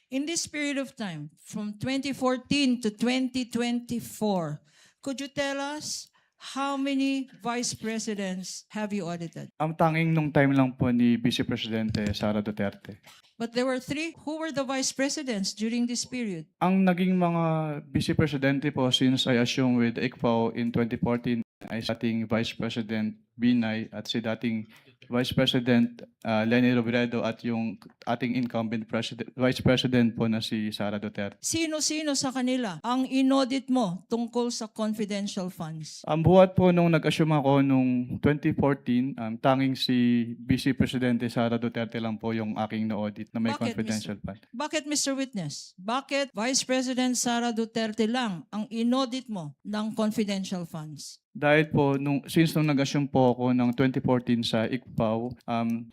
In this period of time, from 2014 to 2024, could you tell us how many vice presidents have you audited? Ang tanging nung time lang po ni Vice Presidente Sara Duterte. But there were three. Who were the vice presidents during this period? Ang naging mga Vice Presidente po since I assumed with ICFAO in 2014 ay si dating Vice President Binay at si dating Vice President Leni Robredo at yung ating incumbent Vice President po na si Sara Duterte. Sino-sino sa kanila ang inaudit mo tungkol sa confidential funds? Ang buhat po nung nag-assume ako nung 2014, tanging si Vice Presidente Sara Duterte lang po yung aking na-audit na may Bakit, confidential fund. Bakit, Mr. Witness? Bakit Vice President Sara Duterte lang ang inaudit mo ng confidential funds? Dahil po, since nung nag-assume po ako ng 2014 sa ICPAO,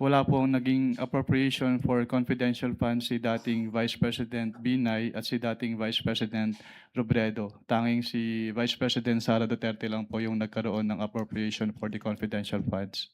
wala po naging appropriation for confidential funds si dating Vice President Binay at si dating Vice President Robredo. Tanging si Vice President Sara Duterte lang po yung nagkaroon ng appropriation for the confidential funds.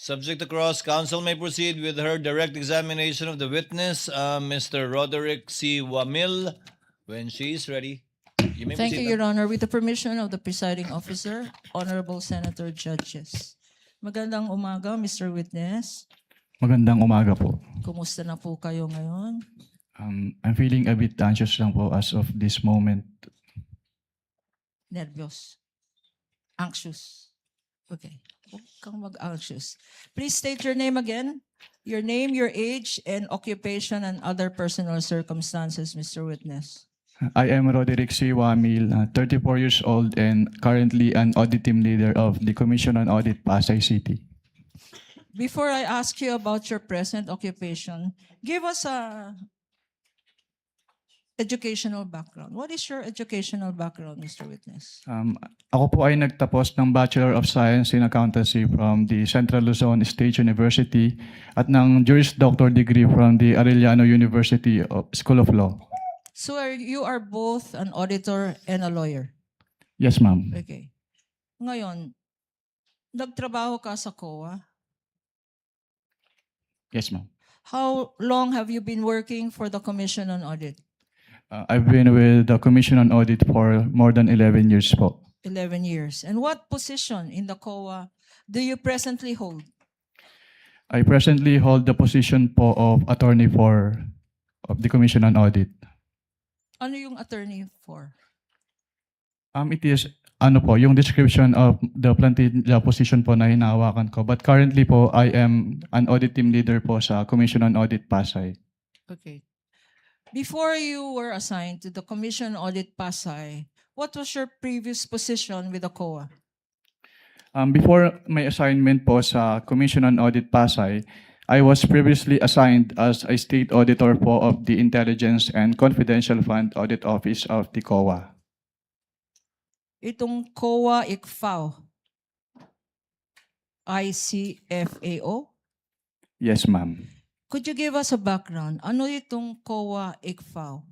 Subject to cross, counsel may proceed with her direct examination of the witness, Mr. Roderick C. Wamil, when she is ready. You may Thank you, proceed. Your Honor. With the permission of the presiding officer, Honorable Senator Judges. Magandang umaga, Mr. Witness. Magandang umaga po. Kumusta na po kayo ngayon? I'm feeling a bit anxious lang po as of this moment. Nervyos. Anxious. Okay. Huwag kang mag-anxious. Please state your name again. Your name, your age, and occupation and other personal circumstances, Mr. Witness. I am Roderick C. Wamil, 34 years old and currently an audit team leader of the Commission on Audit Pasay City. Before I ask you about your present occupation, give us a educational background. What is your educational background, Mr. Witness? Ako po ay nagtapos ng Bachelor of Science in Accountancy from the Central Luzon State University at ng Juris Doctor degree from the Arellano University School of Law. So you are both an auditor and a lawyer. Yes, ma'am. Okay. Ngayon, nagtrabaho ka sa COA. Yes, ma'am. How long have you been working for the Commission on Audit? I've been with the Commission on Audit for more than 11 years po. 11 years. And what position in the COA do you presently hold? I presently hold the position po of attorney of the Commission on Audit. Ano yung attorney for? It is yung description of the plantilla position po na hinahawakan ko. But currently po, I am an audit team leader po sa Commission on Audit Pasay. Okay. Before you were assigned to the Commission on Audit Pasay, what was your previous position with the COA? Before my assignment po sa Commission on Audit Pasay, I was previously assigned as a state auditor po of the Intelligence and Confidential Fund Audit Office of the COA. Itong COA ICFAO. ICFAO? Yes, ma'am. Could you give us a background? Ano itong COA ICFAO?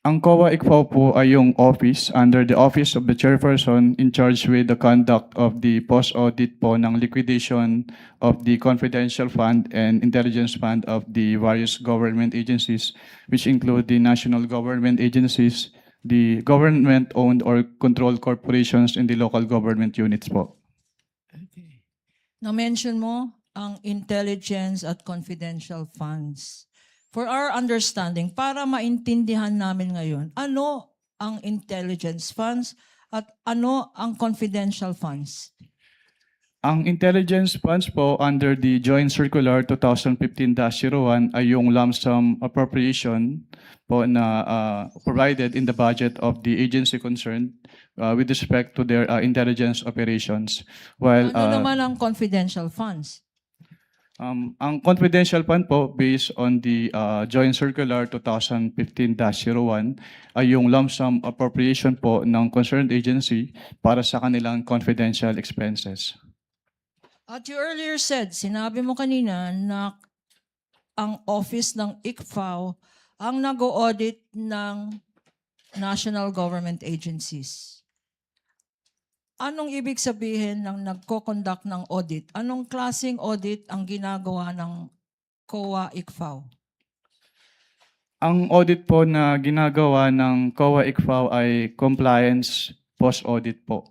Ang COA ICFAO po ay yung office under the Office of the Chairperson in charge with the conduct of the post-audit po ng liquidation of the confidential fund and intelligence fund of the various government agencies, which include the national government agencies, the government-owned or controlled corporations, and the local government units po. Okay. Na-mention mo ang intelligence at confidential funds. For our understanding, para maintindihan namin ngayon, ano ang intelligence funds at ano ang confidential funds? Ang intelligence funds po under the Joint Circular 2015-01 ay yung lump sum appropriation po na provided in the budget of the agency concerned with respect to their intelligence operations. While Ano naman ang confidential funds? ang confidential fund po based on the Joint Circular 2015-01 ay yung lump sum appropriation po ng concerned agency para sa kanilang confidential expenses. At you earlier said, sinabi mo kanina na ang office ng ICFAO ang nag-audit ng national government agencies. Anong ibig sabihin ng nagko-conduct ng audit? Anong klaseng audit ang ginagawa ng COA ICFAO? Ang audit po na ginagawa ng COA ICFAO ay compliance post-audit po.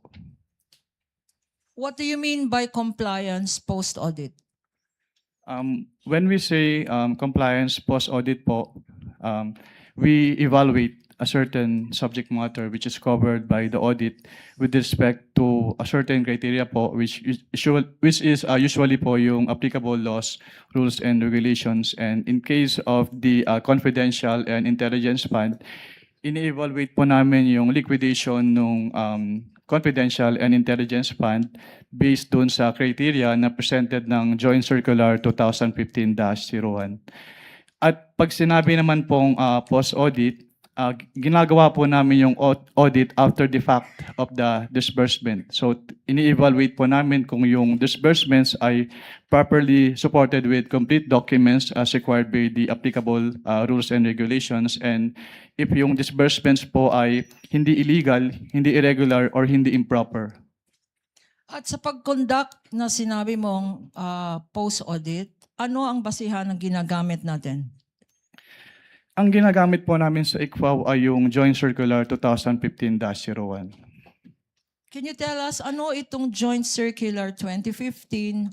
What do you mean by compliance post-audit? When we say compliance post-audit po, we evaluate a certain subject matter which is covered by the audit with respect to a certain criteria po which is usually po yung applicable laws, rules, and regulations. And in case of the confidential and intelligence fund, ini-evaluate po namin yung liquidation ng confidential and intelligence fund based dun sa criteria na presented ng Joint Circular 2015-01. At pag sinabi naman pong post-audit, ginagawa po namin yung audit after the fact of the disbursement. So ini-evaluate po namin kung yung disbursements ay properly supported with complete documents as required by the applicable rules and regulations, and if yung disbursements po ay hindi illegal, hindi irregular, or hindi improper. At sa pag-conduct na sinabi mong post-audit, ano ang basihan ng ginagamit natin? Ang ginagamit po namin sa ICFAO ay yung Joint Circular 2015-01. Can you tell us ano itong Joint Circular 2015-01?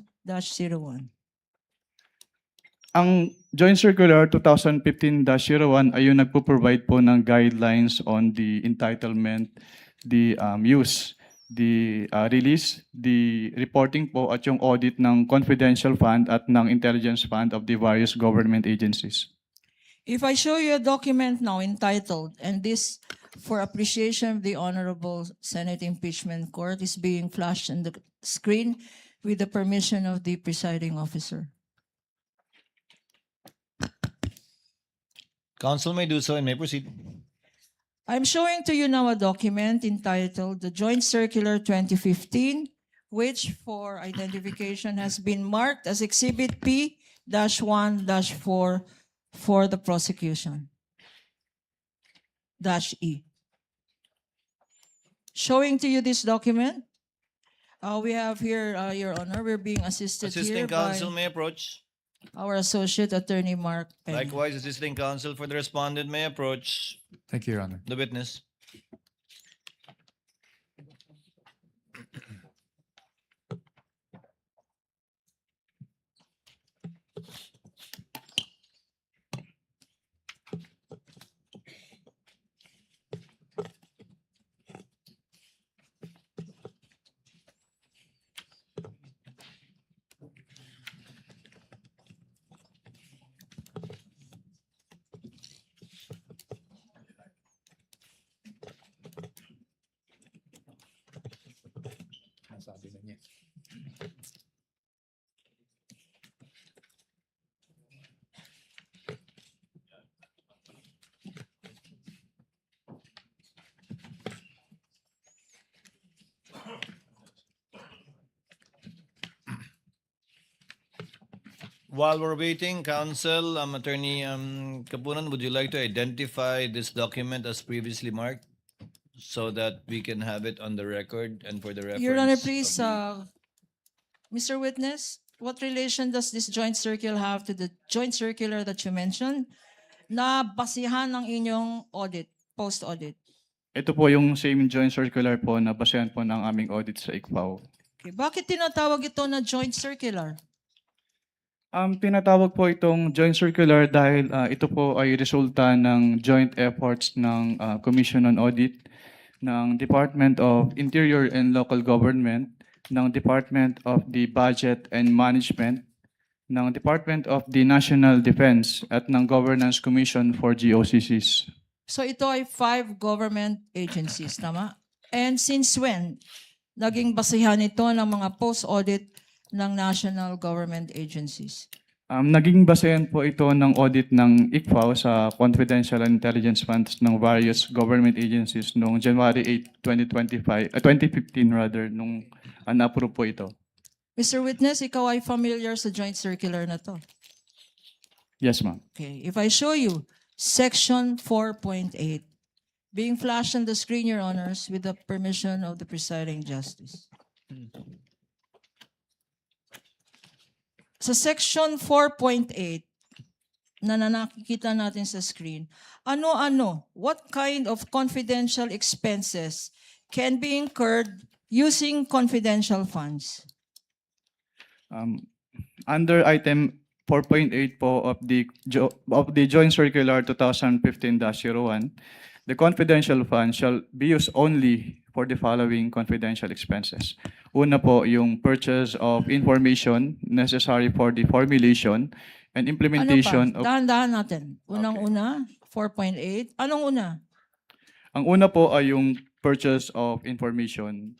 Ang Joint Circular 2015-01 ay yung nagpo-provide po ng guidelines on the entitlement, the use, the release, the reporting po at yung audit ng confidential fund at ng intelligence fund of the various government agencies. If I show you a document now entitled, and this for appreciation of the Honorable Senate Impeachment Court is being flashed on the screen with the permission of the presiding officer. Council may do so and may proceed. I'm showing to you now a document entitled the Joint Circular 2015, which for identification has been marked as Exhibit P-1-4 for the prosecution. -E. Showing to you this document, we have here, Your Honor, we're being assisted Assisting here by counsel may approach. our Associate Attorney Mark Penny. Likewise, assisting counsel for the respondent may approach Thank you, Your Honor. the witness. Sabi na niya. While we're waiting, counsel, Attorney Kapunan, would you like to identify this document as previously marked so that we can have it on the record and for the reference? Your Honor, of please, the- Mr. Witness, what relation does this joint circular have to the joint circular that you mentioned na basihan ng inyong audit, post-audit? Ito po yung same joint circular po na basehan po ng aming audit sa ICFAO. Okay. Bakit tinatawag ito na joint circular? Tinatawag po itong joint circular dahil ito po ay resulta ng joint efforts ng Commission on Audit, ng Department of Interior and Local Government, ng Department of the Budget and Management, ng Department of the National Defense at ng Governance Commission for GOCCs. So ito ay 5 government agencies, tama? And since when naging basihan ito ng mga post-audit ng national government agencies? Naging basehan po ito ng audit ng ICFAO sa confidential and intelligence funds ng various government agencies noong January 8, 2015 rather, nung na-approve po ito. Mr. Witness, ikaw ay familiar sa joint circular na to. Yes, ma'am. Okay, if I show you Section 4.8, Being flashed on the screen, Your Honors, with the permission of the presiding justice. Sa section 4.8 na nakikita natin sa screen, ano-ano, what kind of confidential expenses can be incurred using confidential funds? Under item 4.8 po of the Joint Circular 2015-01, the confidential fund shall be used only for the following confidential expenses. Una po, yung purchase of information necessary for the formulation and implementation Ano pa? of... Dahan-dahan natin. Unang-una, 4.8. Anong una? Ang una po ay yung purchase of information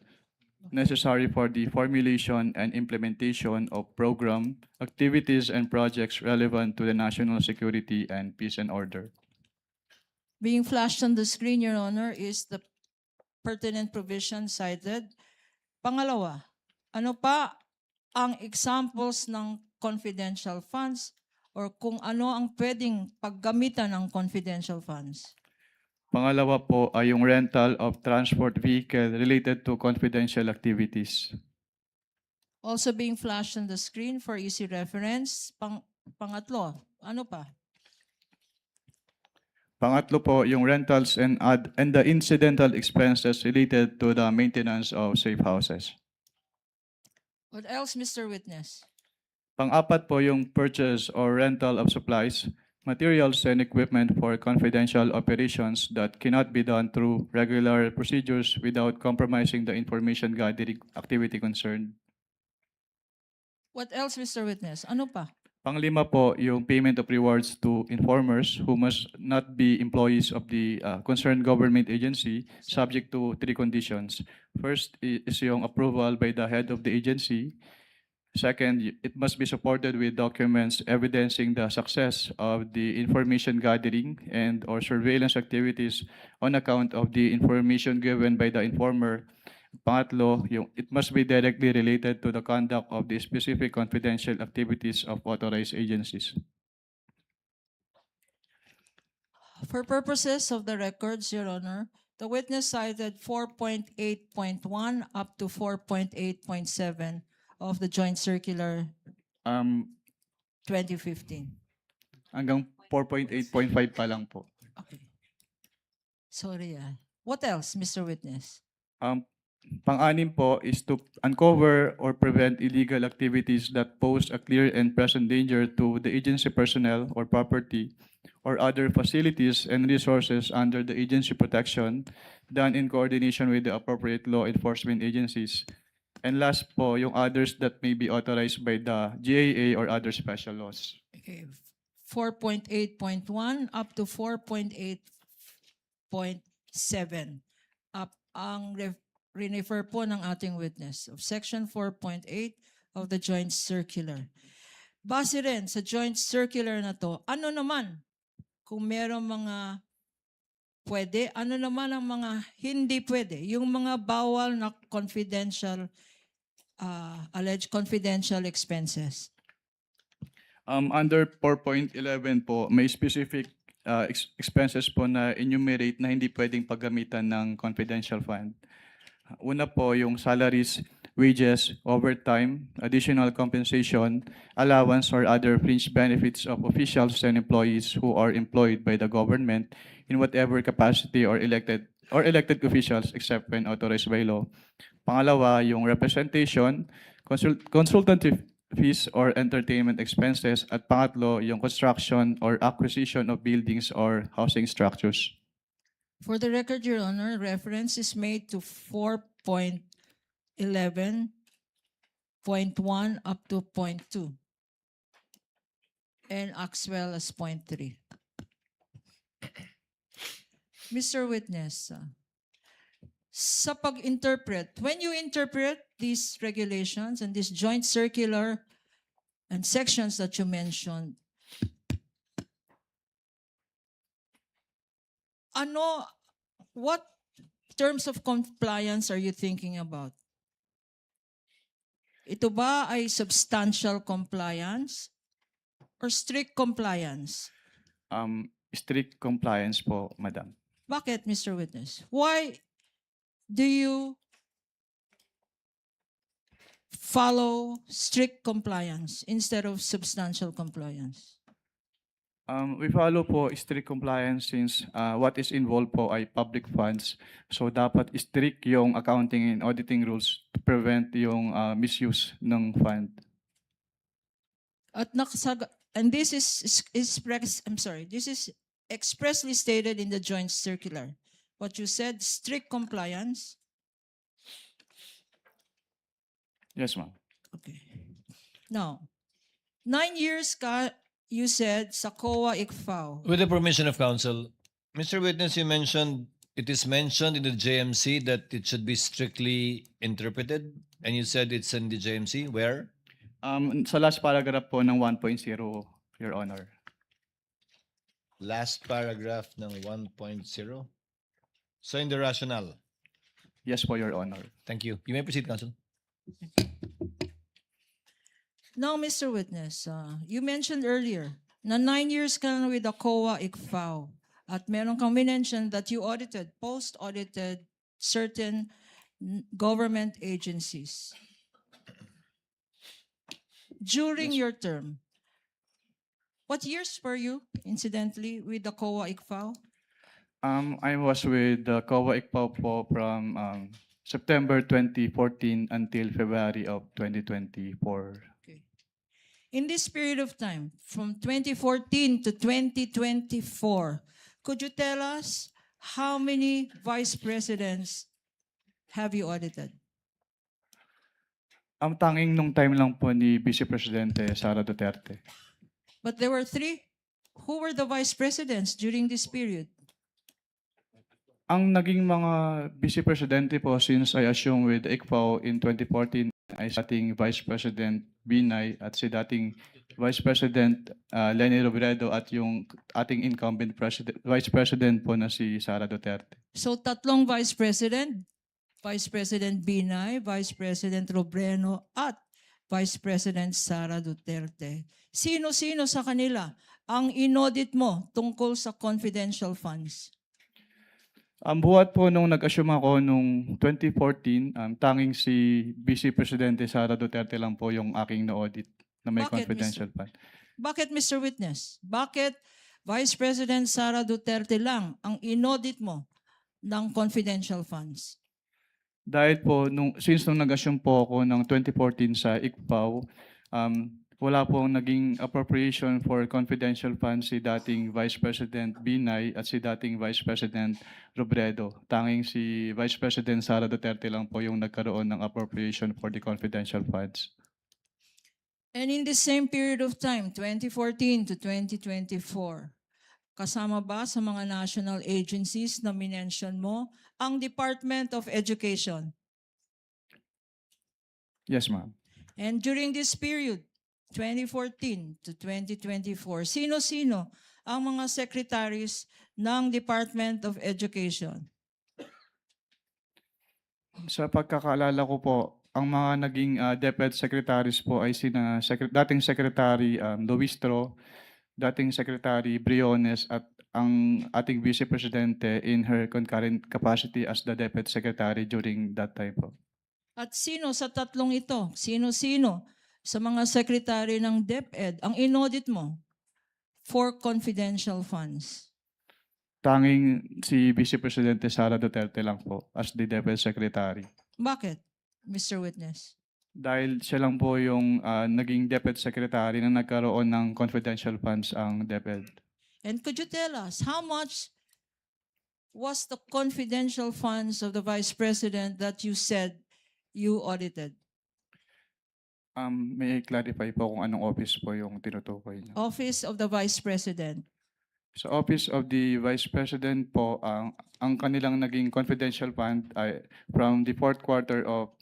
necessary for the formulation and implementation of program, activities, and projects relevant to the national security and peace and order. Being flashed on the screen, Your Honor, is the pertinent provision cited. Pangalawa, ano pa ang examples ng confidential funds or kung ano ang pwedeng paggamitan ng confidential funds? Pangalawa po ay yung rental of transport vehicle related to confidential activities. Also being flashed on the screen for easy reference. Pangatlo, ano pa? Pangatlo po, yung rentals and the incidental expenses related to the maintenance of safe houses. What else, Mr. Witness? Pang-apat po, yung purchase or rental of supplies, materials, and equipment for confidential operations that cannot be done through regular procedures without compromising the information gathering activity concerned. What else, Mr. Witness? Ano pa? Panglima po, yung payment of rewards to informers who must not be employees of the concerned government agency, subject to three conditions. First is yung approval by the head of the agency. Second, it must be supported with documents evidencing the success of the information gathering and or surveillance activities on account of the information given by the informer. Pangatlo, it must be directly related to the conduct of the specific confidential activities of authorized agencies. For purposes of the records, Your Honor, the witness cited 4.8.1 up to 4.8.7 of the Joint Circular 2015. Hanggang 4.8.5 pa lang po. Okay. Sorry. What else, Mr. Witness? Pang-anim po is to uncover or prevent illegal activities that pose a clear and present danger to the agency personnel or property or other facilities and resources under the agency protection done in coordination with the appropriate law enforcement agencies. And last po, yung others that may be authorized by the GAA or other special laws. Okay. 4.8.1 up to 4.8.7. Up ang refer po ng ating witness of Section 4.8 of the Joint Circular. Base rin sa Joint Circular na to, ano naman kung merong mga pwede, ano naman ang mga hindi pwede, yung mga bawal na confidential, alleged confidential expenses. Under 4.11 po, may specific expenses po na enumerate na hindi pwedeng paggamitan ng confidential fund. Una po, yung salaries, wages, overtime, additional compensation, allowance, or other fringe benefits of officials and employees who are employed by the government in whatever capacity or elected officials except when authorized by law. Pangalawa, yung representation, consultative fees or entertainment expenses. At pangatlo, yung construction or acquisition of buildings or housing structures. For the record, Your Honor, reference is made to 4.11.1 up to 0.2 and as well as 0.3. Mr. Witness, sa pag-interpret, when you interpret these regulations and this joint circular and sections that you mentioned, what terms of compliance are you thinking about? Ito ba ay substantial compliance or strict compliance? Strict compliance po, Madam. Bakit, Mr. Witness? Why do you follow strict compliance instead of substantial compliance? We follow po strict compliance since what is involved po ay public funds. So dapat strict yung accounting and auditing rules to prevent yung misuse ng fund. At and this is this is expressly stated in the joint circular. What you said, strict compliance. Yes, ma'am. Okay. Now, 9 years ka, you said sa COA ICFAO. With the permission of counsel, Mr. Witness, you mentioned, it is mentioned in the JMC that it should be strictly interpreted, and you said it's in the JMC. Where? Sa last paragraph po ng 1.0, Your Honor. Last paragraph ng 1.0. So in the rationale. Yes po, Your Honor. Thank you. You may proceed, counsel. Now, Mr. Witness, you mentioned earlier na 9 years ka na with the COA ICFAO at meron kang mention that you post-audited certain government agencies. During your term, what years were you, incidentally, with the COA ICFAO? I was with the COA ICPAO po from September 2014 until February of 2024. Okay. In this period of time, from 2014 to 2024, could you tell us how many vice presidents have you audited? Ang tanging nung time lang po ni Vice Presidente Sara Duterte. But there were 3. Who were the vice presidents during this period? Ang naging mga Vice Presidente po since I assumed with ICPAO in 2014 ay si dating Vice President Binay at si dating Vice President Leni Robredo at yung ating incumbent Vice President po na si Sara Duterte. So 3 vice president, Vice President Binay, Vice President Robredo, at Vice President Sara Duterte. Sino-sino sa kanila ang inaudit mo tungkol sa confidential funds? Ang buhat po nung nag-assume ako nung 2014, tanging si Vice Presidente Sara Duterte lang po yung aking na-audit na may Bakit, confidential fund. Bakit, Mr. Witness? Bakit Vice President Sara Duterte lang ang inaudit mo ng confidential funds? Dahil po, since nung nag-assume po ako ng 2014 sa ICPAO, wala pong naging appropriation for confidential funds si dating Vice President Binay at si dating Vice President Robredo. Tanging si Vice President Sara Duterte lang po yung nagkaroon ng appropriation for the confidential funds. And in the same period of time, 2014 to 2024, kasama ba sa mga national agencies na minention mo ang Department of Education? Yes, ma'am. And during this period, 2014 to 2024, sino-sino ang mga secretaries ng Department of Education? Sa pagkakaalala ko po, ang mga naging DepEd secretaries po ay sina dating Secretary Luistro, dating Secretary Briones at ang ating Vice Presidente in her concurrent capacity as the DepEd Secretary during that time po. At sino sa 3 ito? Sino-sino sa mga secretary ng DepEd ang inaudit mo for confidential funds? Tanging si Vice Presidente Sara Duterte lang po as the DepEd Secretary. Bakit, Mr. Witness? Dahil siya lang po yung naging DepEd Secretary na nagkaroon ng confidential funds ang DepEd. And could you tell us how much was the confidential funds of the Vice President that you said you audited? May I clarify po kung anong office po yung tinutukoy niyo? Office of the Vice President. Sa Office of the Vice President po, ang kanilang naging confidential fund ay from the fourth quarter of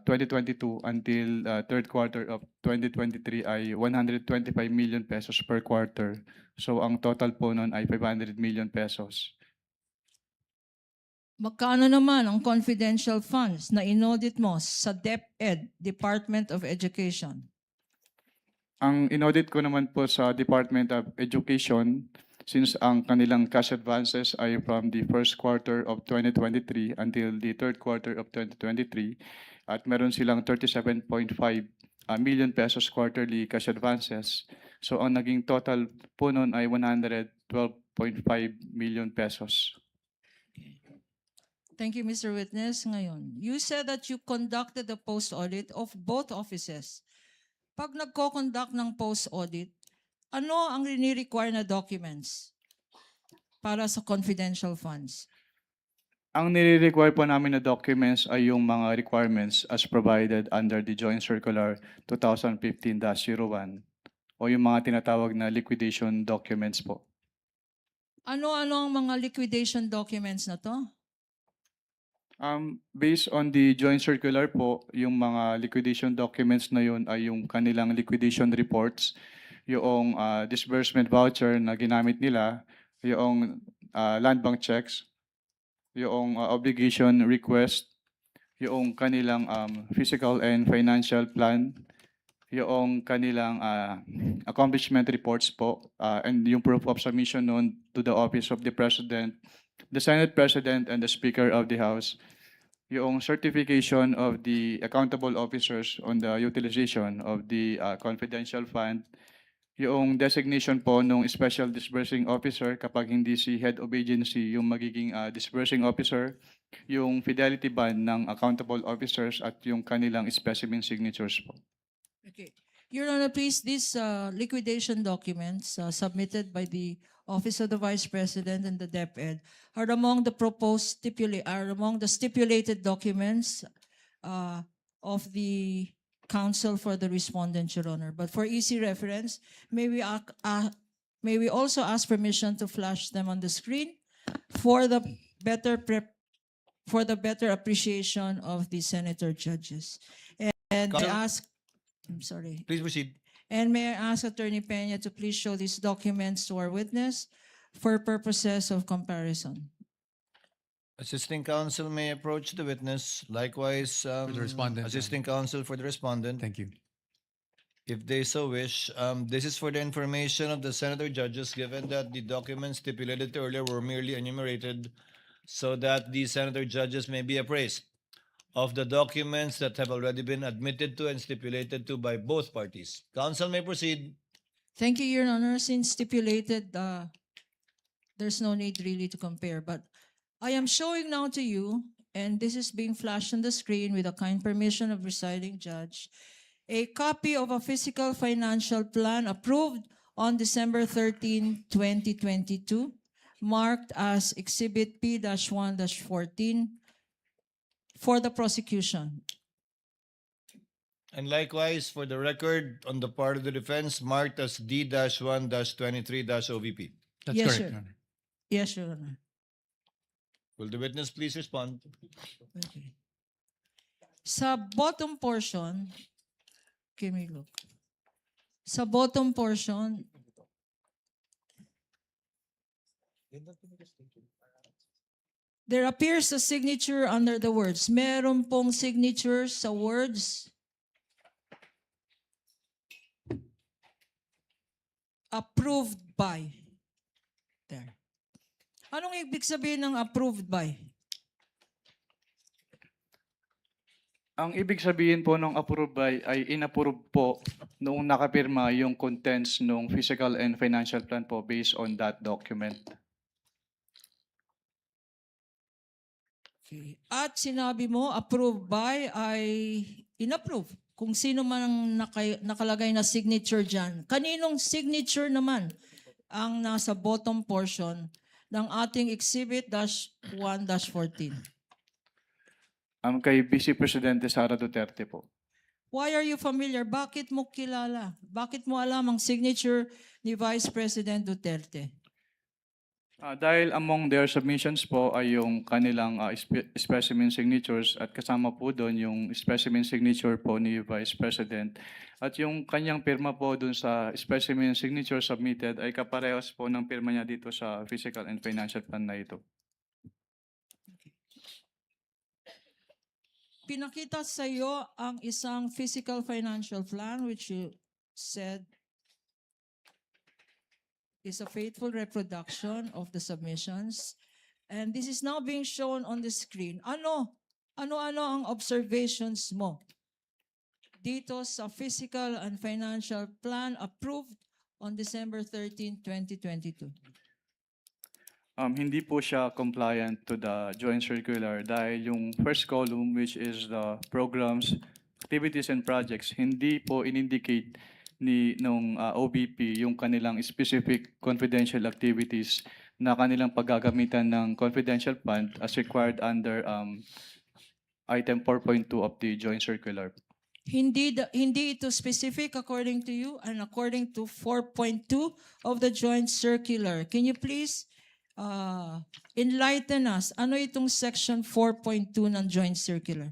2022 until third quarter of 2023 ay 125 million pesos per quarter. So ang total po nun ay 500 million pesos. Magkano naman ang confidential funds na inaudit mo sa DepEd, Department of Education? Ang inaudit ko naman po sa Department of Education since ang kanilang cash advances ay from the first quarter of 2023 until the third quarter of 2023 at meron silang 37.5 million pesos quarterly cash advances. So ang naging total po nun ay 112.5 million pesos. Thank you, Mr. Witness. Ngayon, you said that you conducted the post-audit of both offices. Pag nagko-conduct ng post-audit, ano ang rini-require na documents para sa confidential funds? Ang nire-require po namin na documents ay yung mga requirements as provided under the Joint Circular 2015-01 o yung mga tinatawag na liquidation documents po. Ano-ano ang mga liquidation documents na to? Based on the joint circular po, yung mga liquidation documents na yun ay yung kanilang liquidation reports, yung disbursement voucher na ginamit nila, yung land bank checks, yung obligation request, yung kanilang physical and financial plan, yung kanilang accomplishment reports po, and yung proof of submission noon to the Office of the President, the Senate President, and the Speaker of the House, yung certification of the accountable officers on the utilization of the confidential fund, yung designation po ng special disbursing officer kapag hindi si head of agency yung magiging disbursing officer, yung fidelity bond ng accountable officers at yung kanilang specimen signatures po. Okay. Your Honor, please, these liquidation documents submitted by the Office of the Vice President and the DepEd are among the stipulated documents of the counsel for the respondent, Your Honor. But for easy reference, may we also ask permission to flash them on the screen for the better appreciation of the senator judges. And I Counsel? ask, I'm sorry. Please proceed. And may I ask Attorney Peña to please show these documents to our witness for purposes of comparison. Assisting counsel may approach the witness. Likewise, the respondent, assisting counsel for the respondent, Thank you. if they so wish. This is for the information of the senator judges, given that the documents stipulated earlier were merely enumerated so that the senator judges may be appraised of the documents that have already been admitted to and stipulated to by both parties. Counsel may proceed. Thank you, Your Honor. Since stipulated, there's no need really to compare. But I am showing now to you, and this is being flashed on the screen with the kind permission of presiding judge, a copy of a physical financial plan approved on December 13, 2022, marked as Exhibit P-1-14 for the prosecution. And likewise, for the record, on the part of the defense, marked as D-1-23-OVP. That's Yes, correct, sir. Your Honor. Yes, Your Honor. Will the witness please respond? Okay. Sa bottom portion, give me look. Sa bottom portion, there appears a signature under the words. Meron pong signature sa words. Approved by. There. Anong ibig sabihin ng approved by? Ang ibig sabihin po ng approve by ay inapprove po noong nakapirma yung contents ng physical and financial plan po based on that document. Okay. At sinabi mo, approved by ay inapprove. Kung sino man ang nakalagay na signature dyan. Kaninong signature naman ang nasa bottom portion ng ating Exhibit -1-14? Kay Vice Presidente Sara Duterte po. Why are you familiar? Bakit mo kilala? Bakit mo alam ang signature ni Vice President Duterte? Dahil among their submissions po ay yung kanilang specimen signatures at kasama po doon yung specimen signature po ni Vice President. At yung kanyang pirma po doon sa specimen signature submitted ay kaparehas po ng pirma niya dito sa physical and financial plan na ito. Pinakita sa iyo ang isang physical financial plan which you said is a faithful reproduction of the submissions. And this is now being shown on the screen. Ano ang observations mo dito sa physical and financial plan approved on December 13, 2022? Hindi po siya compliant to the joint circular dahil yung first column, which is the programs, activities and projects, hindi po in-indicate nung OBP yung kanilang specific confidential activities na kanilang paggagamitan ng confidential fund as required under item 4.2 of the joint circular. Hindi ito specific according to you and according to 4.2 of the joint circular. Can you please enlighten us? Ano itong section 4.2 ng joint circular?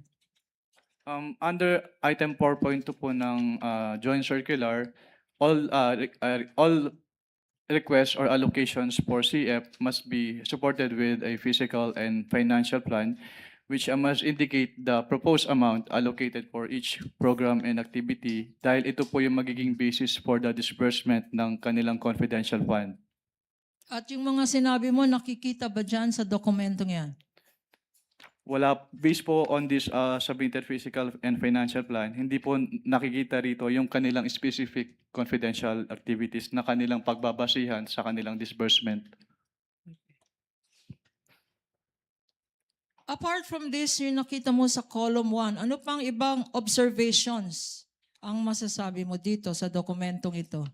Under item 4.2 po ng joint circular, all requests or allocations for CF must be supported with a physical and financial plan which must indicate the proposed amount allocated for each program and activity dahil ito po yung magiging basis for the disbursement ng kanilang confidential fund. At yung mga sinabi mo, nakikita ba dyan sa dokumentong yan? Wala, based po on this submitted physical and financial plan, hindi po nakikita rito yung kanilang specific confidential activities na kanilang pagbabasihan sa kanilang disbursement. Apart from this, yung nakita mo sa column 1, ano pang ibang observations ang masasabi mo dito sa dokumentong ito?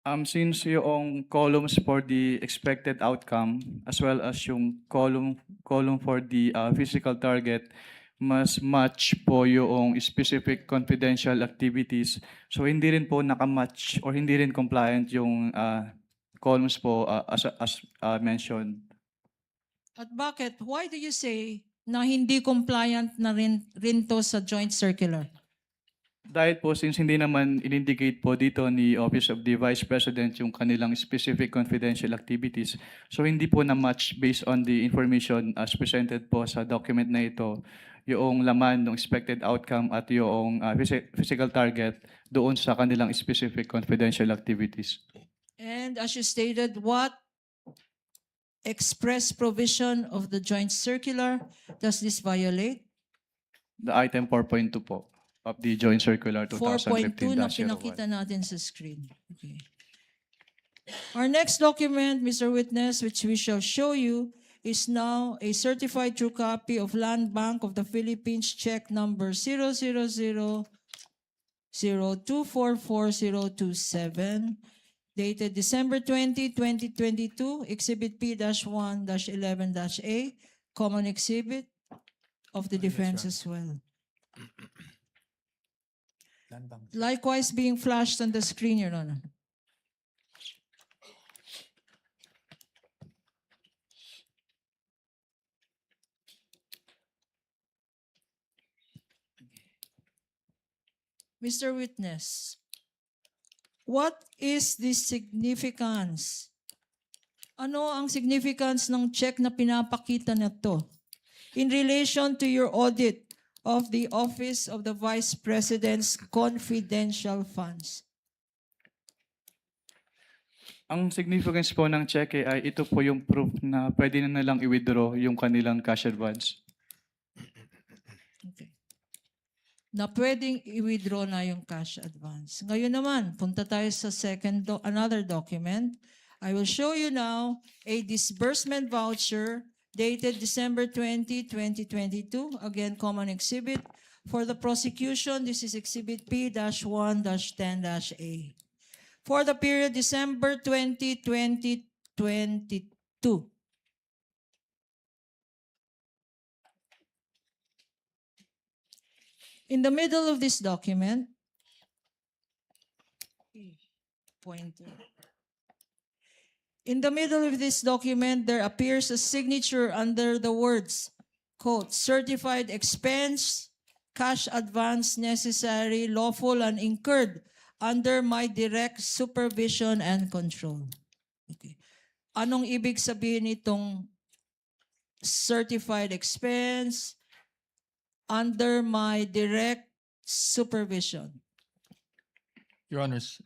Since yung columns for the expected outcome as well as yung column for the physical target mas match po yung specific confidential activities. So hindi rin po nakamatch or hindi rin compliant yung columns po as mentioned. At bakit? Why do you say na hindi compliant na rin to sa joint circular? Dahil po since hindi naman in-indicate po dito ni Office of the Vice President yung kanilang specific confidential activities, so hindi po na-match based on the information as presented po sa document na ito, yung laman ng expected outcome at yung physical target doon sa kanilang specific confidential activities. And as you stated, what express provision of the joint circular does this violate? The item 4.2 po of the joint circular 4.2 na 2015-01. pinakita natin sa screen. Okay. Our next document, Mr. Witness, which we shall show you, is now a certified true copy of Land Bank of the Philippines check number 00002444027, dated December 20, 2022, Exhibit P-1-11-A, common exhibit of the defense as well. Likewise being flashed on the screen, Your Honor. Mr. Witness, what is the significance? Ano ang significance ng check na pinapakita na to in relation to your audit of the Office of the Vice President's confidential funds? Ang significance po ng cheque ay ito po yung proof na pwede na nilang i-withdraw yung kanilang cash advance. Okay. Na pwedeng i-withdraw na yung cash advance. Ngayon naman, punta tayo sa another document. I will show you now a disbursement voucher dated December 20, 2022. Again, common exhibit. For the prosecution, this is Exhibit P-1-10-A. For the period December 20, 2022. In the middle of this document, pointer. In the middle of this document, there appears a signature under the words, quote, certified expense, cash advance necessary, lawful and incurred under my direct supervision and control. Okay. Anong ibig sabihin nitong certified expense under my direct supervision? Your Honors,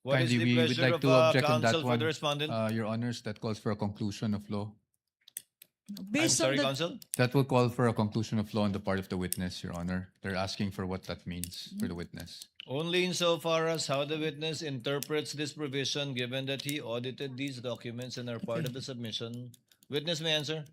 What is Kindly, the we would pleasure like of to object on counsel that for one. the respondent? Your Honors, that calls for a conclusion of law. I'm Based on sorry, the counsel? That will call for a conclusion of law on the part of the witness, Your Honor. They're asking for what that means for the witness. Only insofar as how the witness interprets this provision, given that he audited these documents and are part of the submission. Witness may answer.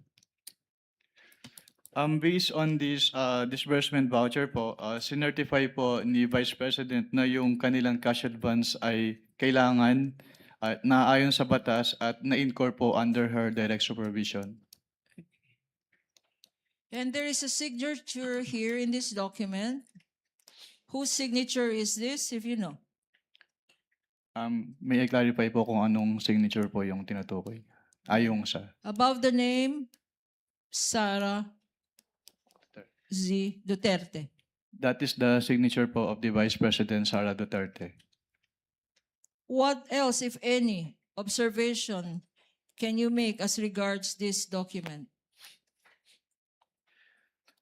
Based on this disbursement voucher po, sinertify po ni Vice President na yung kanilang cash advance ay kailangan at naayon sa batas at na-incur po under her direct supervision. and there is a signature here in this document. Whose signature is this, if you know? May I clarify po kung anong signature po yung tinutukoy? Ayong sa Above the name, Sara Z. Duterte. That is the signature po of the Vice President Sara Duterte. What else, if any, observation can you make as regards this document?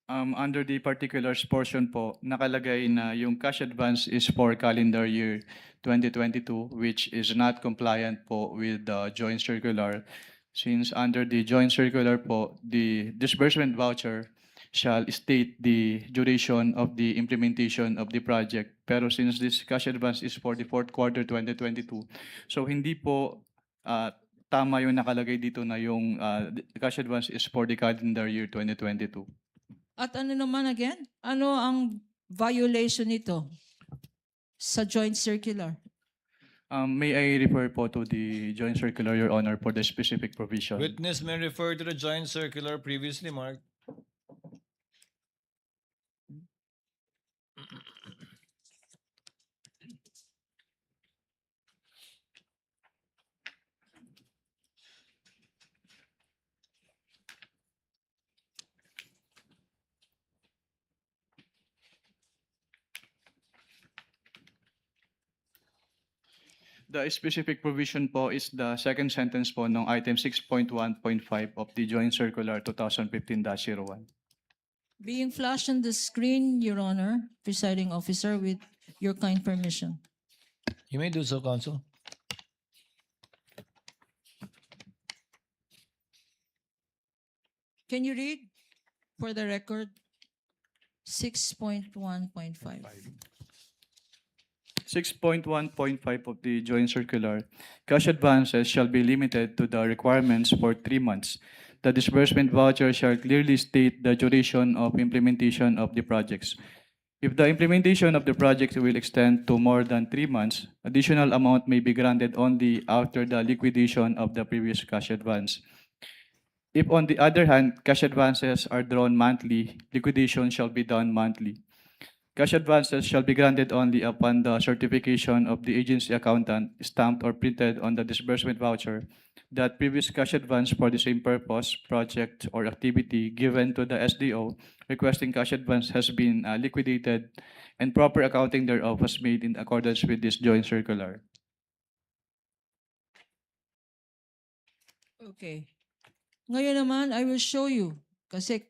Under the particulars portion po, nakalagay na yung cash advance is for calendar year 2022, which is not compliant po with the joint circular. Since under the joint circular po, the disbursement voucher shall state the duration of the implementation of the project. Pero since this cash advance is for the fourth quarter 2022, so hindi po tama yung nakalagay dito na yung cash advance is for the calendar year 2022. At ano naman again? Ano ang violation nito sa joint circular? May I refer po to the joint circular, Your Honor, for the specific provision? Witness may refer to the joint circular previously marked. The specific provision po is the second sentence po ng item 6.1.5 of the joint circular 2015-01. Being flashed on the screen, Your Honor, presiding officer, with your kind permission. You may do so, counsel. Can you read for the record 6.1.5? 6.1.5 of the joint circular, cash advances shall be limited to the requirements for 3 months. The disbursement voucher shall clearly state the duration of implementation of the projects. If the implementation of the project will extend to more than 3 months, additional amount may be granted only after the liquidation of the previous cash advance. If on the other hand, cash advances are drawn monthly, liquidation shall be done monthly. Cash advances shall be granted only upon the certification of the agency accountant stamped or printed on the disbursement voucher that previous cash advance for the same purpose, project, or activity given to the SDO requesting cash advance has been liquidated and proper accounting thereof was made in accordance with this joint circular. Okay. Ngayon naman, I will show you. Kasi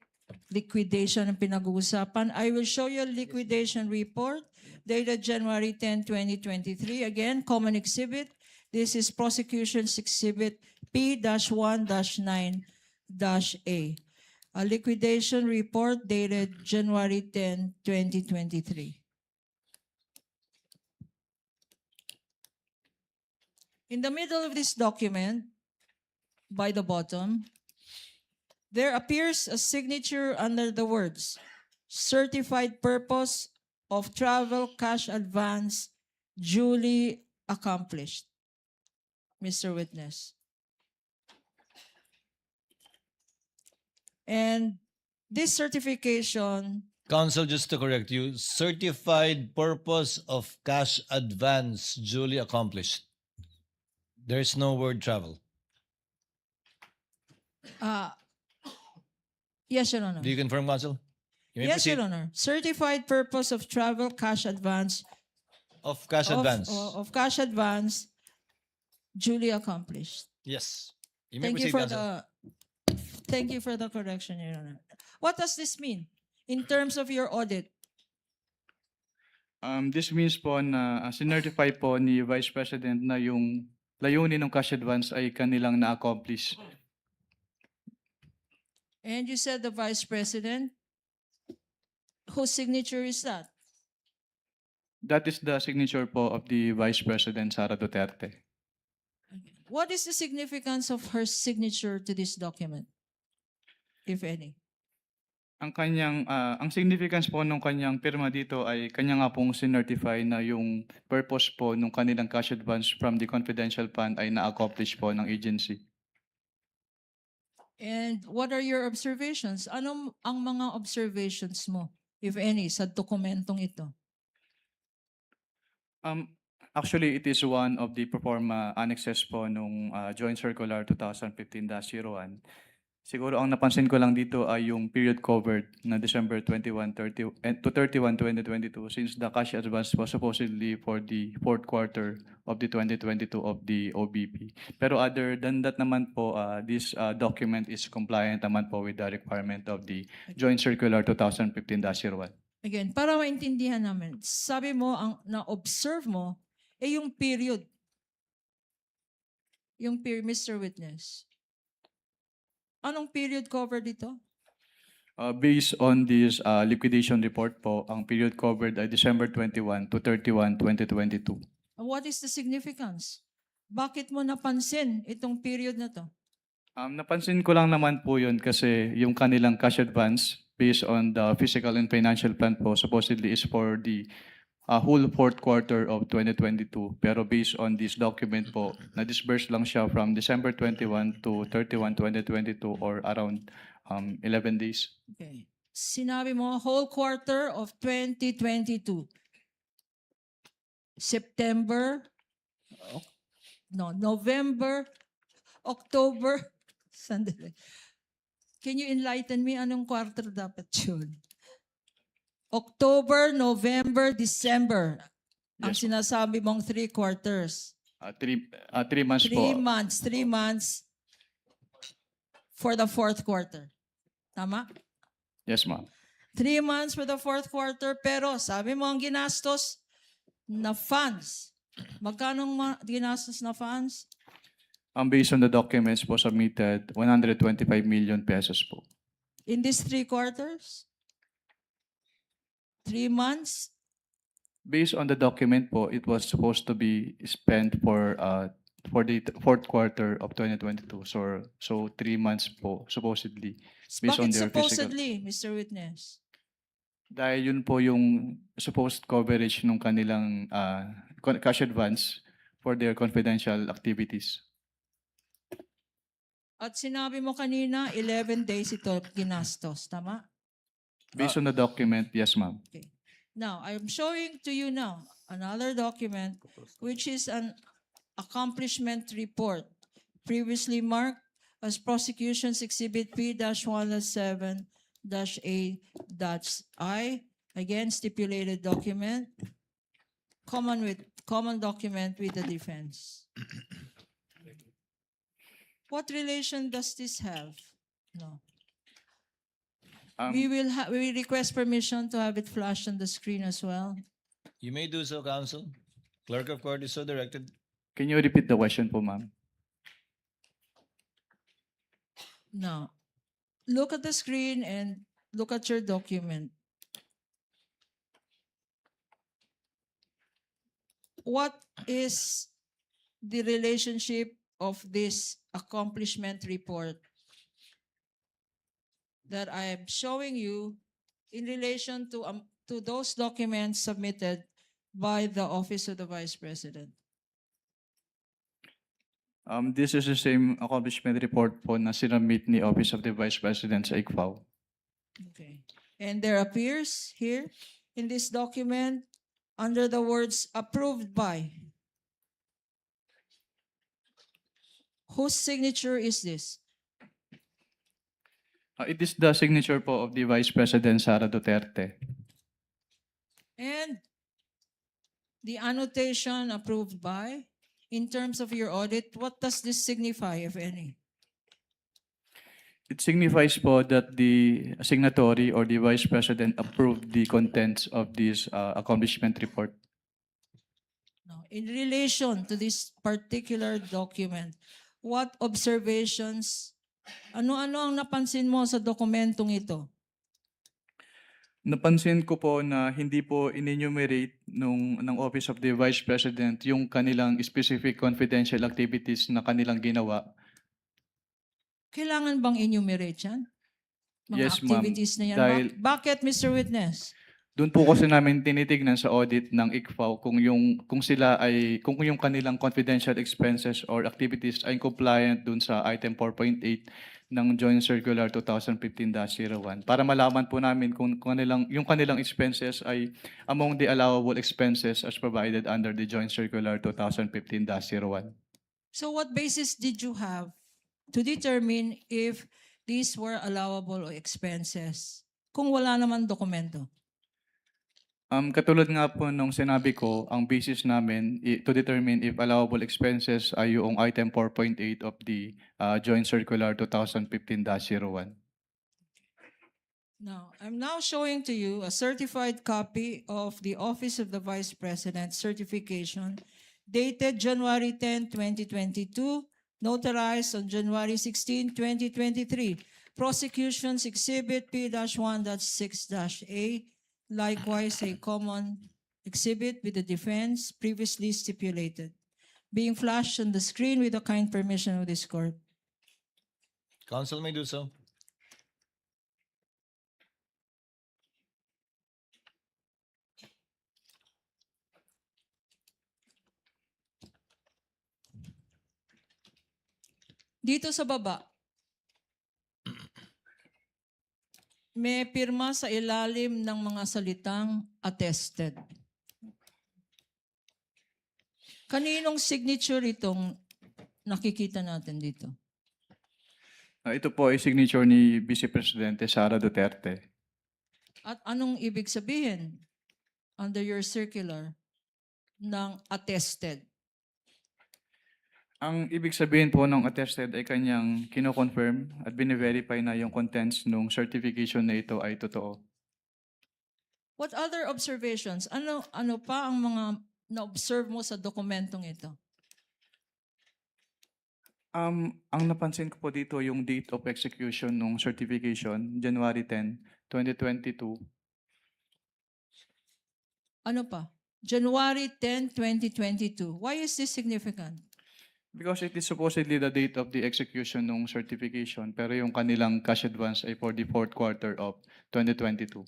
liquidation ang pinag-uusapan. I will show you a liquidation report dated January 10, 2023. Again, common exhibit. This is prosecution's exhibit P-1-9-A. A liquidation report dated January 10, 2023. In the middle of this document, by the bottom, there appears a signature under the words, certified purpose of travel cash advance duly accomplished. Mr. Witness. And this certification, Counsel, just to correct you, certified purpose of cash advance duly accomplished. There's no word travel. yes, Your Honor. Do you confirm, counsel? You may Yes, proceed. Your Honor. Certified purpose of travel cash advance Of cash advance. of cash advance duly accomplished. Yes. You may Thank you proceed, for counsel. thank you for the correction, Your Honor. What does this mean in terms of your audit? This means po na sinertify po ni Vice President na yung layunin ng cash advance ay kanilang na-accomplish. And you said the Vice President. Whose signature is that? That is the signature po of the Vice President Sara Duterte. What is the significance of her signature to this document, if any? Ang significance po ng kanyang pirma dito ay kanya nga pong sinertify na yung purpose po ng kanilang cash advance from the confidential fund ay na-accomplish po ng agency. And what are your observations? Ano ang mga observations mo, if any, sa dokumentong ito? Actually, it is one of the proforma annexes po nung Joint Circular 2015-01. Siguro ang napansin ko lang dito ay yung period covered na December 21 to 31, 2022 since the cash advance was supposedly for the fourth quarter of the 2022 of the OBP. Pero other than that naman po, this document is compliant naman po with the requirement of the Joint Circular 2015-01. Again, para maintindihan namin, sabi mo, ang na-observe mo, yung period. Yung period, Mr. Witness. Anong period cover dito? Based on this liquidation report po, ang period covered ay December 21 to 31, 2022. What is the significance? Bakit mo napansin itong period na to? Napansin ko lang naman po yun kasi yung kanilang cash advance based on the physical and financial plan po supposedly is for the whole fourth quarter of 2022. Pero based on this document po, na-disburse lang siya from December 21 to 31, 2022 or around 11 days. Okay. Sinabi mo, whole quarter of 2022. September, November, October. Sandali. Can you enlighten me anong quarter dapat yun? October, November, December. Ang Yes. sinasabi mong 3 quarters. 3 months 3 po. months, 3 months for the fourth quarter. Tama? Yes, ma'am. 3 months for the fourth quarter, pero sabi mo ang ginastos na funds. Magkano ang ginastos na funds? Based on the documents po submitted, 125 million pesos po. In these 3 quarters? 3 months? Based on the document po, it was supposed to be spent for the fourth quarter of 2022. So 3 months po, supposedly. Based on Bakit their physical. supposedly, Mr. Witness? Dahil yun po yung supposed coverage ng kanilang cash advance for their confidential activities. At sinabi mo kanina, 11 days ito ginastos. Tama? Based on the document, yes, ma'am. Now, I'm showing to you now another document which is an accomplishment report previously marked as Prosecution's Exhibit P-117-A-I. Again, stipulated document. Common document with the defense. What relation does this have? No. We will request permission to have it flashed on the screen as well. You may do so, counsel. Clerk of court is so directed. Can you repeat the question po, ma'am? Now, look at the screen and look at your document. What is the relationship of this accomplishment report that I am showing you in relation to those documents submitted by the Office of the Vice President? This is the same accomplishment report po na sinubmit ni Office of the Vice President sa ICFAO. Okay. And there appears here in this document under the words approved by. Whose signature is this? It is the signature po of the Vice President Sara Duterte. And the annotation approved by, in terms of your audit, what does this signify, if any? It signifies po that the signatory or the Vice President approved the contents of this accomplishment report. Now, in relation to this particular document, what observations, ano-ano ang napansin mo sa dokumentong ito? Napansin ko po na hindi po in-enumerate ng Office of the Vice President yung kanilang specific confidential activities na kanilang ginawa. Kailangan bang enumerate yan? Mga Yes, ma'am. activities na yan. Dahil- Bakit, Mr. Witness? Doon po kasi namin tinitignan sa audit ng ICFAO kung yung kanilang confidential expenses or activities ay compliant doon sa item 4.8 ng Joint Circular 2015-01 para malaman po namin kung yung kanilang expenses ay among the allowable expenses as provided under the Joint Circular 2015-01. So what basis did you have to determine if these were allowable expenses kung wala naman dokumento? Katulad nga po nung sinabi ko, ang basis namin to determine if allowable expenses ay yung item 4.8 of the Joint Circular 2015-01. Now, I'm now showing to you a certified copy of the Office of the Vice President certification dated January 10, 2022, notarized on January 16, 2023. Prosecution's Exhibit P-1.6-A, likewise a common exhibit with the defense previously stipulated, being flashed on the screen with the kind permission of this court. Counsel may do so. Dito sa baba, may pirma sa ilalim ng mga salitang attested. Kaninong signature itong nakikita natin dito? Ito po ay signature ni Vice Presidente Sara Duterte. At anong ibig sabihin under your circular ng attested? Ang ibig sabihin po ng attested ay kanyang kino-confirm at bine-verify na yung contents ng certification na ito ay totoo. What other observations? Ano pa ang mga na-observe mo sa dokumentong ito? Ang napansin ko po dito yung date of execution ng certification, January 10, 2022. Ano pa? January 10, 2022. Why is this significant? Because it is supposedly the date of the execution ng certification, pero yung kanilang cash advance ay for the fourth quarter of 2022.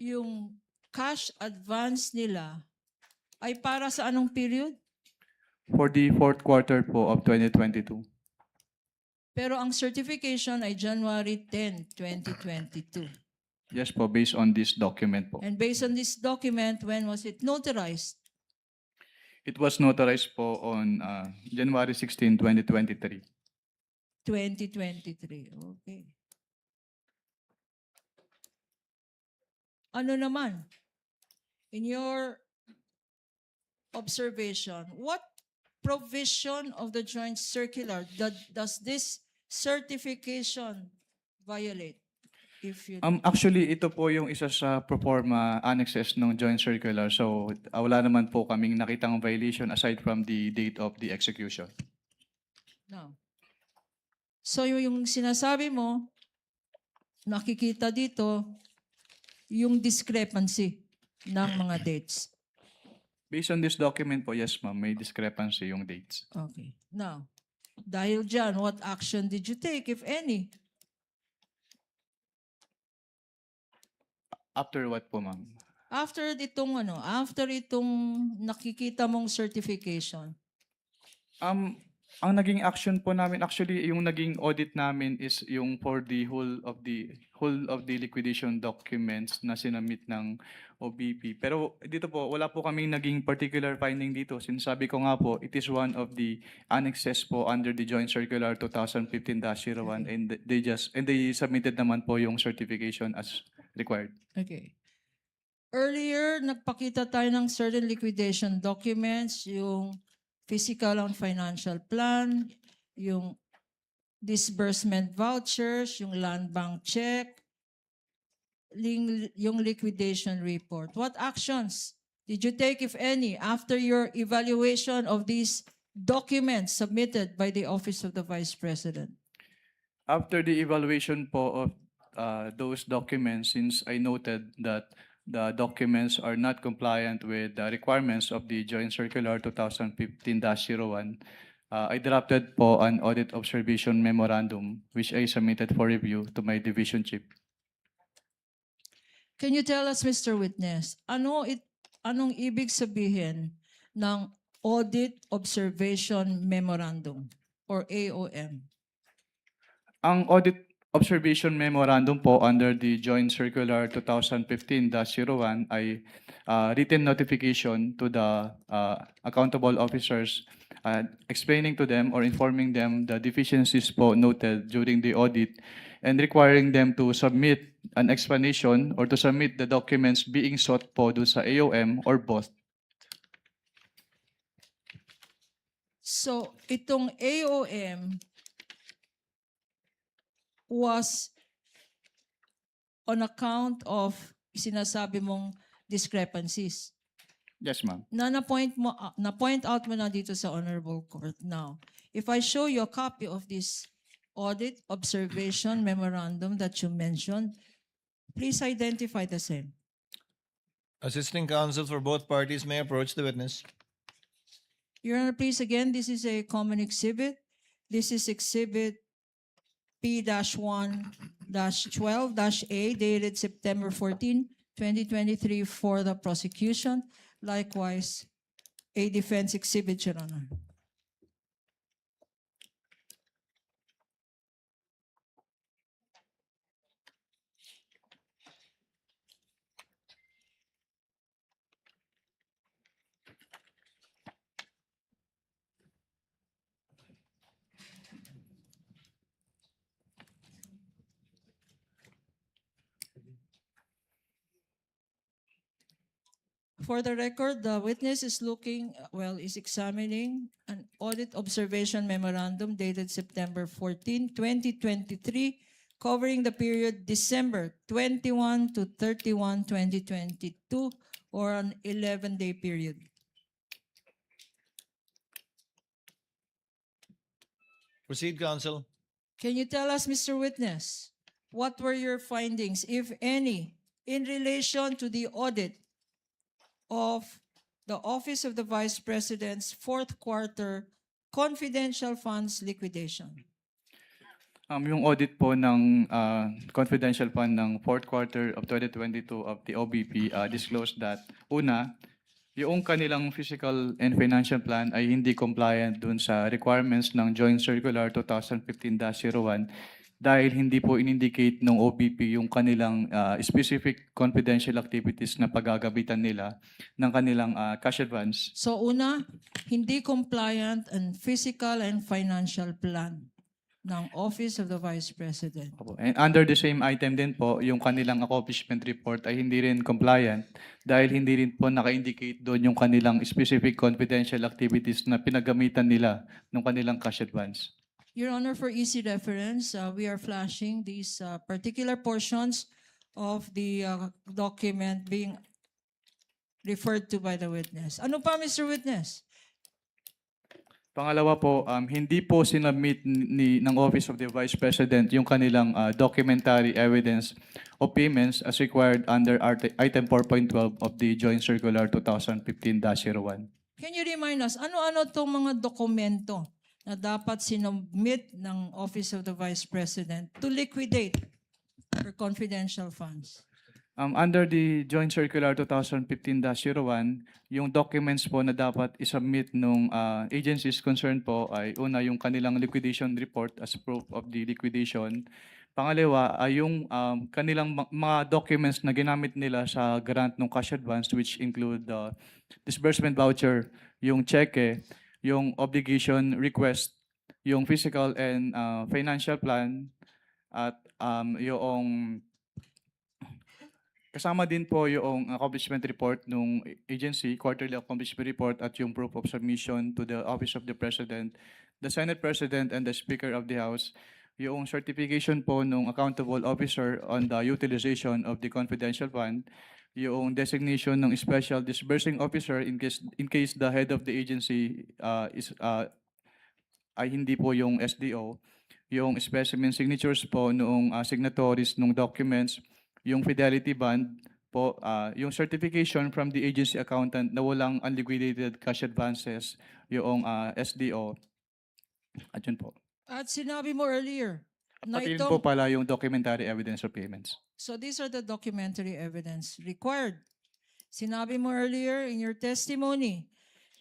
Yung cash advance nila ay para sa anong period? For the fourth quarter po of 2022. Pero ang certification ay January 10, 2022. Yes po, based on this document po. And based on this document, when was it notarized? It was notarized po on January 16, 2023. 2023. Okay. Ano naman? In your observation, what provision of the joint circular does this certification violate? If you Actually, ito po yung isa sa proforma annexes ng joint circular. So, wala naman po kaming nakitang violation aside from the date of the execution. no. So yung sinasabi mo, nakikita dito yung discrepancy ng mga dates. Based on this document po, yes ma'am, may discrepancy yung dates. Okay. Now, dahil dyan, what action did you take, if any? After what po ma'am? After itong nakikita mong certification, Ang naging action po namin, actually yung naging audit namin is yung for the whole of the liquidation documents na sinamit ng OBP. Pero dito po, wala po kaming naging particular finding dito. Sinasabi ko nga po, it is one of the annexes po under the Joint Circular 2015-01 and they submitted naman po yung certification as required. okay. Earlier, nagpakita tayo ng certain liquidation documents, yung physical and financial plan, yung disbursement vouchers, yung land bank check, yung liquidation report. What actions did you take, if any, after your evaluation of these documents submitted by the Office of the Vice President? After the evaluation po of those documents, since I noted that the documents are not compliant with the requirements of the Joint Circular 2015-01, I drafted po an audit observation memorandum which I submitted for review to my division chief. Can you tell us, Mr. Witness, anong ibig sabihin ng Audit Observation Memorandum or AOM? Ang audit observation memorandum po under the Joint Circular 2015-01 ay written notification to the accountable officers explaining to them or informing them the deficiencies po noted during the audit and requiring them to submit an explanation or to submit the documents being sought po dun sa AOM or both. So, itong AOM was on account of sinasabi mong discrepancies. Yes, ma'am. Na-point out mo na dito sa Honorable Court. Now, if I show you a copy of this audit observation memorandum that you mentioned, please identify the same. Assisting counsel for both parties may approach the witness. Your Honor, please again, this is a common exhibit. This is exhibit P-1-12-A dated September 14, 2023 for the prosecution. Likewise, a defense exhibit, Your Honor. For the record, the witness is is examining an audit observation memorandum dated September 14, 2023, covering the period December 21 to 31, 2022, or an 11-day period. Proceed, counsel. Can you tell us, Mr. Witness, what were your findings, if any, in relation to the audit of the Office of the Vice President's fourth quarter confidential funds liquidation? Yung audit po ng confidential fund ng fourth quarter of 2022 of the OBP disclosed that, una, yung kanilang physical and financial plan ay hindi compliant dun sa requirements ng Joint Circular 2015-01 dahil hindi po in-indicate ng OBP yung kanilang specific confidential activities na paggagabitan nila ng kanilang cash advance. So una, hindi compliant ang physical and financial plan ng Office of the Vice President. Opo. And under the same item din po, yung kanilang accomplishment report ay hindi rin compliant dahil hindi rin po naka-indicate doon yung kanilang specific confidential activities na pinagamitan nila ng kanilang cash advance. Your Honor, for easy reference, we are flashing these particular portions of the document being referred to by the witness. Ano pa, Mr. Witness? Pangalawa po, hindi po sinubmit ng Office of the Vice President yung kanilang documentary evidence of payments as required under item 4.12 of the Joint Circular 2015-01. Can you remind us, ano-ano itong mga dokumento na dapat sinubmit ng Office of the Vice President to liquidate for confidential funds? Under the Joint Circular 2015-01, yung documents po na dapat isubmit ng agencies concerned po ay una yung kanilang liquidation report as proof of the liquidation. Pangalawa ay yung kanilang mga documents na ginamit nila sa grant ng cash advance which include the disbursement voucher, yung cheque, yung obligation request, yung physical and financial plan, at yung kasama din po yung accomplishment report ng agency, quarterly accomplishment report at yung proof of submission to the Office of the President the Senate President and the Speaker of the House yung certification po ng accountable officer on the utilization of the confidential fund, yung designation ng special disbursing officer in case the head of the agency ay hindi po yung SDO, yung specimen signatures po noong signatories ng documents, yung fidelity bond po, yung certification from the agency accountant na walang unliquidated cash advances, yung SDO, at yun po. At sinabi mo earlier na Pati rin itong, po pala yung documentary evidence of payments. so these are the documentary evidence required. Sinabi mo earlier in your testimony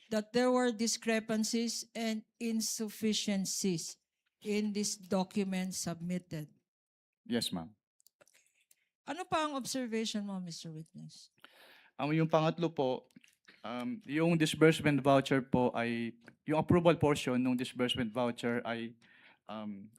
that there were discrepancies and insufficiencies in this document submitted. Yes, ma'am. Ano pa ang observation mo, Mr. Witness? Yung pangatlo po, yung disbursement voucher po ay, yung approval portion ng disbursement voucher ay,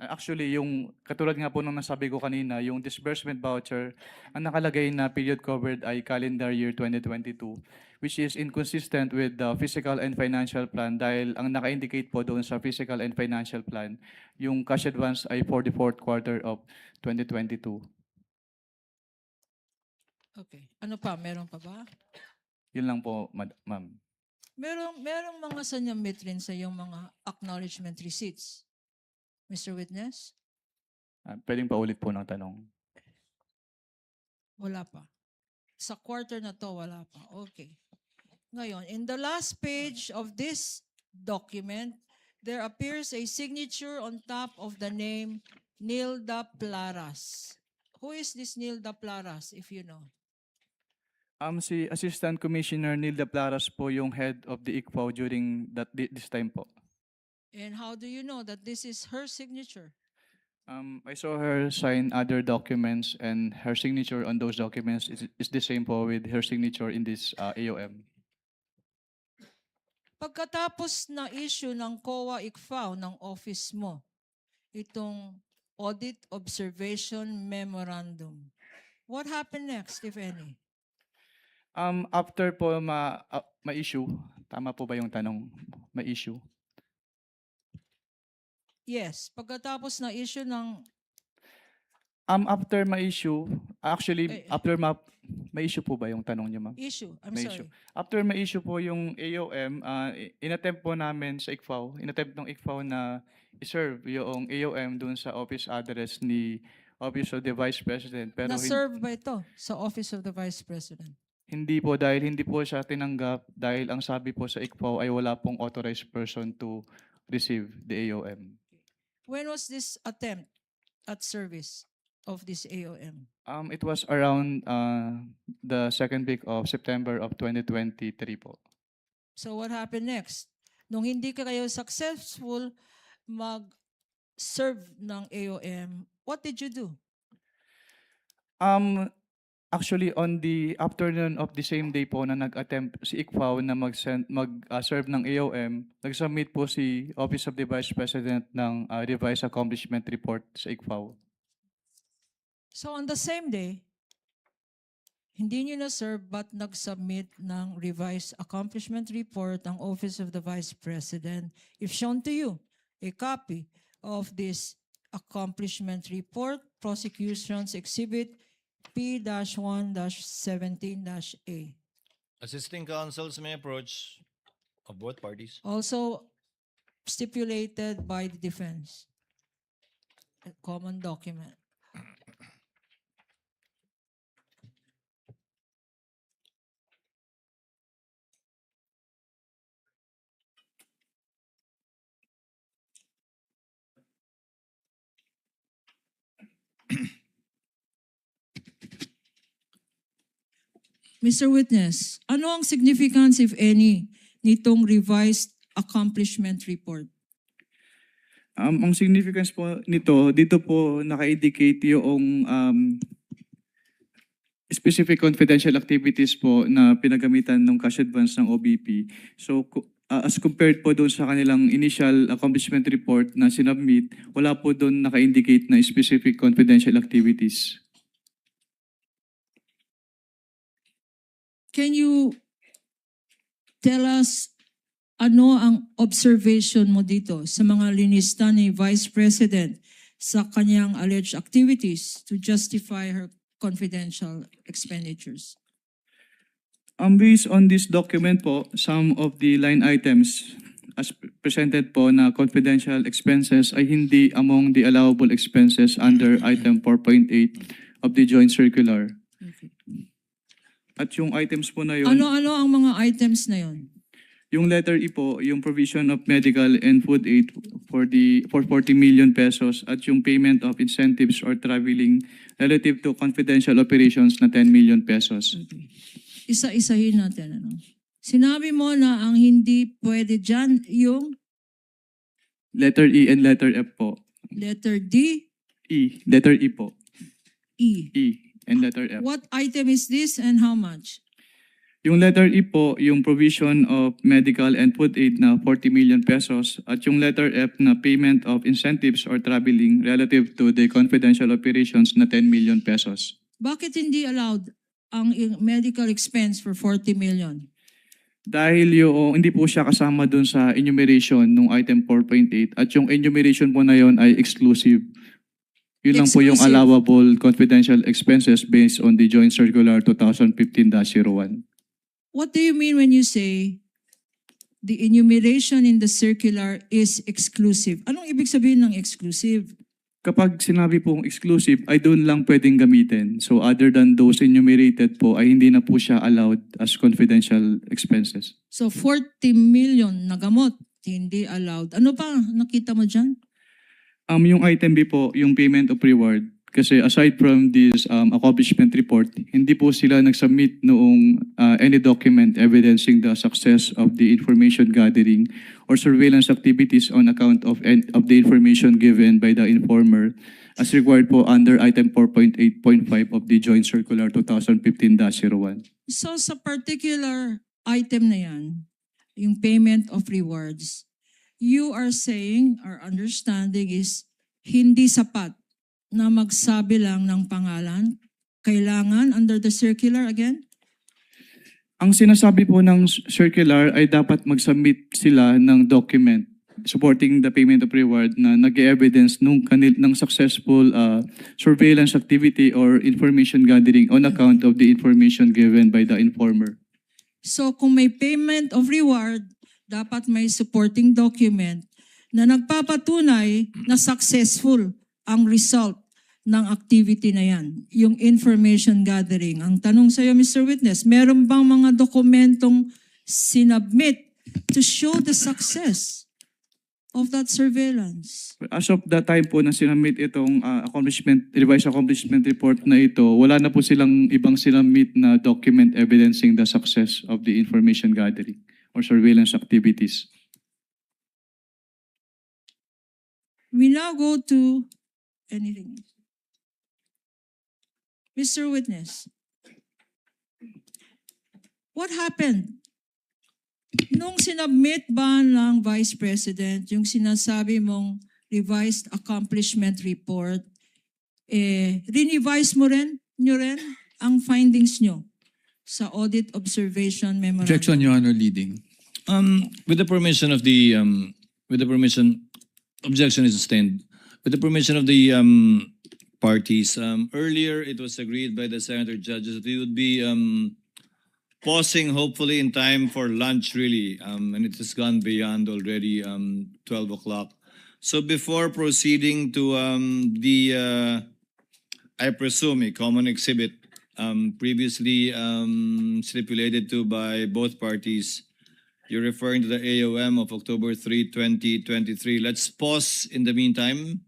actually yung, katulad nga po nung nasabi ko kanina, yung disbursement voucher, ang nakalagay na period covered ay calendar year 2022, which is inconsistent with the physical and financial plan dahil ang naka-indicate po doon sa physical and financial plan, yung cash advance ay for the fourth quarter of 2022. Okay. Ano pa? Meron pa ba? Yun lang po, ma'am. Merong mga sanyamit rin sa iyong mga acknowledgement receipts. Mr. Witness? Pwedeng paulit po ng tanong. Wala pa. Sa quarter na to, wala pa. Okay. Ngayon, in the last page of this document, there appears a signature on top of the name Nilda Plaras. Who is this Nilda Plaras, if you know? Si Assistant Commissioner Nilda Plaras po yung head of the ICFO during this time po. And how do you know that this is her signature? I saw her sign other documents and her signature on those documents is the same po with her signature in this AOM. Pagkatapos na issue ng COA ICFAO ng office mo, itong Audit Observation Memorandum, what happened next, if any? After po ma-issue, tama po ba yung tanong? Ma-issue? Yes, pagkatapos na issue ng After ma-issue, actually, Eh, ma-issue po ba yung tanong niyo, ma'am? issue, I'm May sorry. issue. After ma-issue po yung AOM, inattempt po namin sa ICFAO, inattempt ng ICFAO na i-serve yung AOM dun sa office address ni Office of the Vice President. Pero Na-serve ba ito sa Office of the Vice President? hindi po dahil hindi po siya tinanggap dahil ang sabi po sa ICFAO ay wala pong authorized person to receive the AOM. When was this attempt at service of this AOM? It was around the second week of September of 2023 po. So what happened next? Nung hindi ka kayo successful mag-serve ng AOM, what did you do? Actually, on the afternoon of the same day po na nag-attempt si ICFAO na mag-serve ng AOM, nag-submit po si Office of the Vice President ng revised accomplishment report sa ICFAO. So on the same day, hindi nyo na-serve but nag-submit ng revised accomplishment report ang Office of the Vice President. If shown to you a copy of this accomplishment report, Prosecution's Exhibit P-1-17-A. Assisting counsels may approach of both parties. Also stipulated by the defense. A common document. Mr. Witness, ano ang significance, if any, nitong revised accomplishment report? Ang significance po nito, dito po naka-indicate yung specific confidential activities po na pinagamitan ng cash advance ng OBP. So as compared po doon sa kanilang initial accomplishment report na sinubmit, wala po doon naka-indicate na specific confidential activities. Can you tell us Ano ang observation mo dito sa mga linista ni Vice President sa kanyang alleged activities to justify her confidential expenditures? Based on this document po, some of the line items as presented po na confidential expenses ay hindi among the allowable expenses under item 4.8 of the joint circular. Okay. At yung items po na yun, Ano-ano ang mga items na yon? yung letter E po, yung provision of medical and food aid for 40 million pesos at yung payment of incentives or traveling relative to confidential operations na 10 million pesos. Okay. Isa-isahin natin. Ano? Sinabi mo na ang hindi pwede dyan yung Letter E and letter F po. letter D, E, letter E po. E. E and letter F. What item is this and how much? Yung letter E po, yung provision of medical and food aid na 40 million pesos at yung letter F na payment of incentives or traveling relative to the confidential operations na 10 million pesos. Bakit hindi allowed ang medical expense for 40 million? Dahil yung hindi po siya kasama dun sa enumeration nung item 4.8 at yung enumeration po na yon ay exclusive. Yun lang po yung Exclusive. allowable confidential expenses based on the Joint Circular 2015-01. What do you mean when you say the enumeration in the circular is exclusive? Anong ibig sabihin ng exclusive? Kapag sinabi pong exclusive, ay doon lang pwedeng gamitin. So other than those enumerated po, ay hindi na po siya allowed as confidential expenses. So 40 million na gamot, hindi allowed. Ano pa nakita mo dyan? Yung item B po, yung payment of reward. Kasi aside from this accomplishment report, hindi po sila nag-submit noong any document evidencing the success of the information gathering or surveillance activities on account of the information given by the informer as required po under item 4.8.5 of the Joint Circular 2015-01. So sa particular item na yan, yung payment of rewards, you are saying, our understanding is, hindi sapat na magsabi lang ng pangalan. Kailangan under the circular again? Ang sinasabi po ng circular ay dapat mag-submit sila ng document supporting the payment of reward na nag-evidence ng successful surveillance activity or information gathering on account of the information given by the informer. So kung may payment of reward, dapat may supporting document na nagpapatunay na successful ang result ng activity na yan, yung information gathering. Ang tanong sa'yo, Mr. Witness, meron bang mga dokumentong sinubmit to show the success of that surveillance? As of the time po na sinamit itong revised accomplishment report na ito, wala na po silang ibang sinamit na document evidencing the success of the information gathering or surveillance activities. We now go to anything. Mr. Witness, what happened? Nung sinubmit ba ng Vice President yung sinasabi mong revised accomplishment report, rinevise mo rin, nyo rin ang findings nyo sa audit observation memorandum? Objection, Your Honor, leading. With the permission of objection is sustained. With the permission of the parties, earlier it was agreed by the senator judges that we would be pausing hopefully in time for lunch really, and it has gone beyond already 12 o'clock. So before proceeding to I presume a common exhibit previously stipulated to by both parties, you're referring to the AOM of October 3, 2023. Let's pause in the meantime